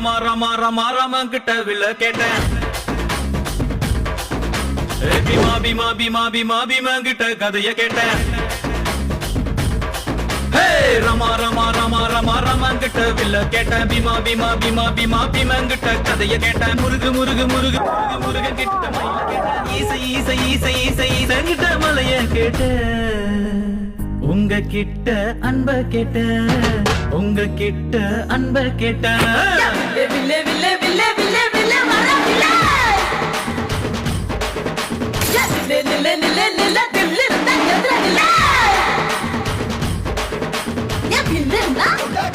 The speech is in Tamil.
ரமா ரமா ரமா ரமன் கிட்ட வில்ல கேட்டேன். பீமா பீமா பீமா பீமா பீமன் கிட்ட கதைய கேட்டேன். ரமா ரமா ரமா ரமா ரமன் கிட்ட வில்ல கேட்டேன். பீமா பீமா பீமா பீமா பீமன் கிட்ட கதைய கேட்டேன். முருகு முருகு முருகு முருகு முருகன் கிட்ட மயில கேட்டேன். ஈசை ஈசை ஈசை ஈசை ஈசன் கிட்ட மலைய கேட்டேன். உங்க கிட்ட அன்ப கேட்ட, உங்க கிட்ட அன்ப கேட்ட. வில்லே வில்லே வில்லே வில்லே வில்லே வர வில்லே. நில்லே நில்லே நில்லே நில்லே தில்லு இருந்தா எதிர நில்லே. ஏன் வில்லேன்னா